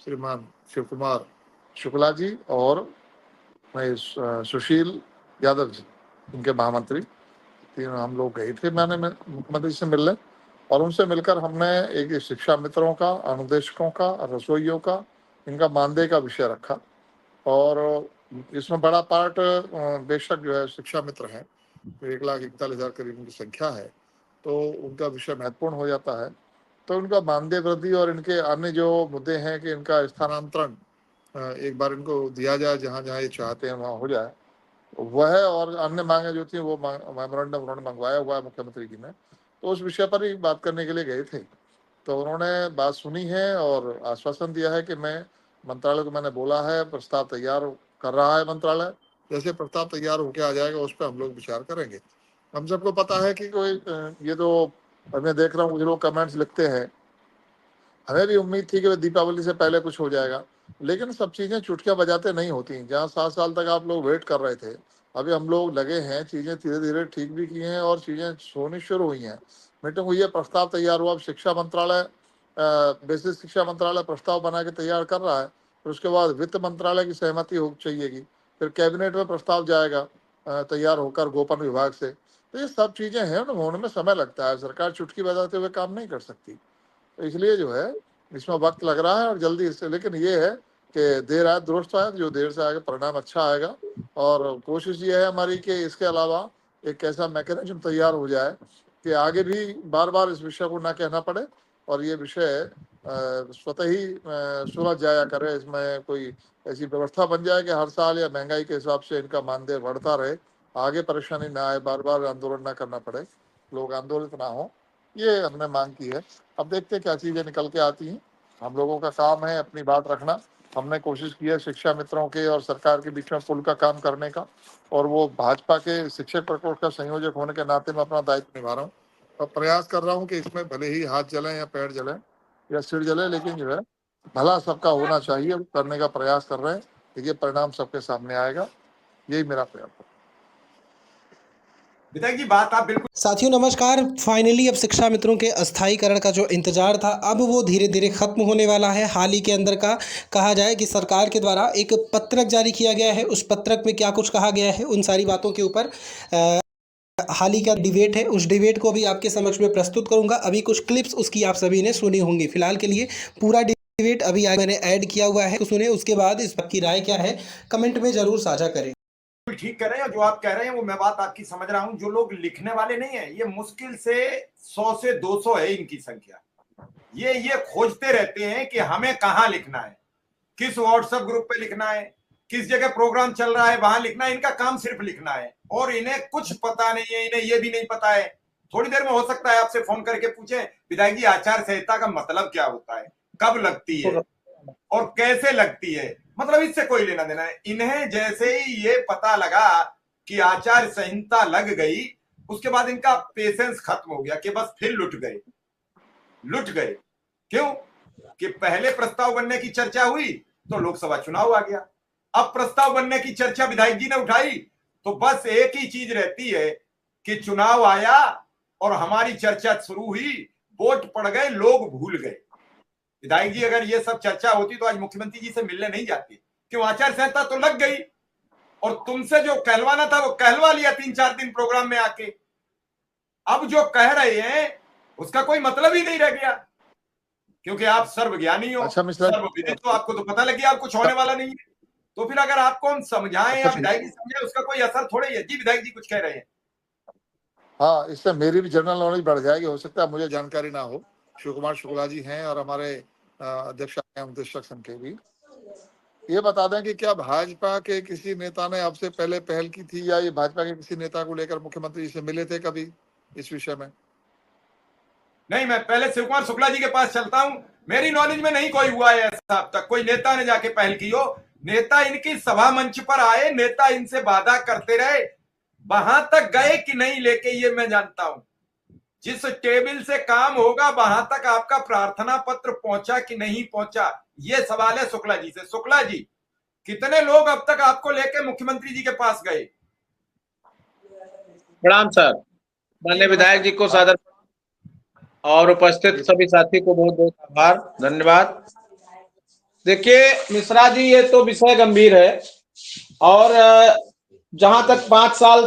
श्रीमान शिव कुमार शुक्ला जी और सुशील यादव जी, इनके महामंत्री, तीनों हम लोग गए थे मुख्यमंत्री से मिलने, और उनसे मिलकर हमने एक शिक्षा मित्रों का, अनुदेशकों का, रसोइयों का, इनका मानदेय का विषय रखा। और इसमें बड़ा पार्ट बेशक जो है शिक्षा मित्र हैं, 1,41,000 करीब उनकी संख्या है, तो उनका विषय महत्वपूर्ण हो जाता है। तो उनका मानदेय वृद्धि और इनके अन्य जो मुद्दे हैं कि इनका स्थानांतरण एक बार इनको दिया जाए, जहाँ जहाँ ये चाहते हैं वहाँ हो जाए, वह और अन्य मांगे जो थी वो मेमोरेंडम उन्होंने मंगवाया हुआ है मुख्यमंत्री जी ने, तो उस विषय पर ही बात करने के लिए गए थे। तो उन्होंने बात सुनी है और आश्वासन दिया है कि मैं मंत्रालय को मैंने बोला है, प्रस्ताव तैयार कर रहा है मंत्रालय, जैसे प्रस्ताव तैयार होके आ जाएगा उस पर हम लोग विचार करेंगे। हम सबको पता है कि कोई ये तो मैं देख रहा हूँ जो लोग कमेंट्स लिखते हैं, हमें भी उम्मीद थी कि दीपावली से पहले कुछ हो जाएगा, लेकिन सब चीज़ें चुटकियाँ बजाते नहीं होती। जहाँ 7 साल तक आप लोग वेट कर रहे थे, अभी हम लोग लगे हैं, चीज़ें धीरे धीरे ठीक भी की हैं और चीज़ें होनी शुरू हुई हैं। मीटिंग हुई है, प्रस्ताव तैयार हुआ, अब शिक्षा मंत्रालय बेसिक शिक्षा मंत्रालय प्रस्ताव बना के तैयार कर रहा है, फिर उसके बाद वित्त मंत्रालय की सहमति हो चाहिएगी, फिर कैबिनेट में प्रस्ताव जाएगा तैयार होकर गोपन विभाग से। तो ये सब चीज़ें हैं, होने में समय लगता है, सरकार चुटकी बजाते हुए काम नहीं कर सकती। तो इसलिए जो है इसमें वक्त लग रहा है और जल्दी इससे, लेकिन ये है कि देर आए दुरुस्त आए, जो देर से आएगा परिणाम अच्छा आएगा। और कोशिश ये है हमारी कि इसके अलावा एक ऐसा मैकेनिज्म तैयार हो जाए कि आगे भी बार बार इस विषय को ना कहना पड़े और ये विषय स्वतः ही सुलझ जाया करे। इसमें कोई ऐसी व्यवस्था बन जाए कि हर साल या महंगाई के हिसाब से इनका मानदेय बढ़ता रहे, आगे परेशानी ना आए, बार बार आंदोलन ना करना पड़े, लोग आंदोलित ना हो, ये हमने मांग की है। अब देखते क्या चीज़ें निकल के आती हैं। हम लोगों का काम है अपनी बात रखना। हमने कोशिश की है शिक्षा मित्रों के और सरकार के बीच में पुल का काम करने का, और वो भाजपा के शिक्षक प्रकोष्ठ का संयोजक होने के नाते मैं अपना दायित्व निभा रहा हूँ और प्रयास कर रहा हूँ कि इसमें भले ही हाथ जले या पैर जले या सिर जले, लेकिन जो है भला सबका होना चाहिए, करने का प्रयास कर रहे हैं। देखिए परिणाम सबके सामने आएगा, यही मेरा प्रयास है। विधायक जी, बात आप बिल्कुल। साथियों नमस्कार। फाइनली अब शिक्षा मित्रों के अस्थायीकरण का जो इंतजार था, अब वो धीरे धीरे खत्म होने वाला है। हाल ही के अंदर का कहा जाए कि सरकार के द्वारा एक पत्रक जारी किया गया है। उस पत्रक में क्या कुछ कहा गया है, उन सारी बातों के ऊपर हाल ही का डिबेट है, उस डिबेट को भी आपके समक्ष में प्रस्तुत करूंगा। अभी कुछ क्लिप्स उसकी आप सभी ने सुनी होंगी। फिलहाल के लिए पूरा डिबेट अभी मैंने ऐड किया हुआ है, तो सुने, उसके बाद इस बात की राय क्या है कमेंट में जरूर साझा करें। ठीक कह रहे हैं, जो आप कह रहे हैं वो मैं बात आपकी समझ रहा हूं। जो लोग लिखने वाले नहीं है, ये मुश्किल से 100 से 200 है इनकी संख्या। ये खोजते रहते हैं कि हमें कहां लिखना है, किस व्हाट्सएप ग्रुप पे लिखना है, किस जगह प्रोग्राम चल रहा है वहां लिखना है। इनका काम सिर्फ लिखना है और इन्हें कुछ पता नहीं है। इन्हें ये भी नहीं पता है, थोड़ी देर में हो सकता है आपसे फोन करके पूछे, विधायक जी आचार संहिता का मतलब क्या होता है, कब लगती है और कैसे लगती है, मतलब इससे कोई लेना देना है। इन्हें जैसे ही ये पता लगा कि आचार संहिता लग गई, उसके बाद इनका पेशेंस खत्म हो गया कि बस फिर लुट गए। क्यों कि पहले प्रस्ताव बनने की चर्चा हुई तो लोकसभा चुनाव आ गया, अब प्रस्ताव बनने की चर्चा विधायक जी ने उठाई तो बस एक ही चीज रहती है कि चुनाव आया और हमारी चर्चा शुरू हुई, वोट पड़ गए, लोग भूल गए। विधायक जी अगर ये सब चर्चा होती तो आज मुख्यमंत्री जी से मिलने नहीं जाती। क्यों, आचार संहिता तो लग गई और तुमसे जो कहलवाना था वो कहलवा लिया 3-4 दिन प्रोग्राम में आके। अब जो कह रहे हैं उसका कोई मतलब ही नहीं रह गया, क्योंकि आप सर्वज्ञानी हो, सर्वविदित हो, आपको तो पता लग गया अब कुछ होने वाला नहीं है। तो फिर अगर आपको हम समझाएं या विधायक जी समझाएं, उसका कोई असर थोड़ा ही है। जी विधायक जी कुछ कह रहे हैं। हाँ, इससे मेरी भी जनरल नॉलेज बढ़ जाएगी, हो सकता है मुझे जानकारी ना हो। शिव कुमार शुक्ला जी हैं और हमारे अध्यक्ष संघ के भी। ये बता दें कि क्या भाजपा के किसी नेता ने आपसे पहले पहल की थी, या ये भाजपा के किसी नेता को लेकर मुख्यमंत्री जी से मिले थे कभी इस विषय में? नहीं, मैं पहले शिव कुमार शुक्ला जी के पास चलता हूं। मेरी नॉलेज में नहीं कोई हुआ है ऐसा अब तक, कोई नेता ने जाके पहल की हो। नेता इनकी सभा मंच पर आए, नेता इनसे वादा करते रहे, वहां तक गए कि नहीं लेके ये मैं जानता हूं। जिस टेबल से काम होगा वहां तक आपका प्रार्थना पत्र पहुंचा कि नहीं पहुंचा, ये सवाल है शुक्ला जी से। शुक्ला जी, कितने लोग अब तक आपको लेके मुख्यमंत्री जी के पास गए? प्रणाम सर, माननीय विधायक जी को सादर और उपस्थित सभी साथी को बहुत बहुत आभार, धन्यवाद। देखिए मिश्रा जी, ये तो विषय गंभीर है और जहां तक 5 साल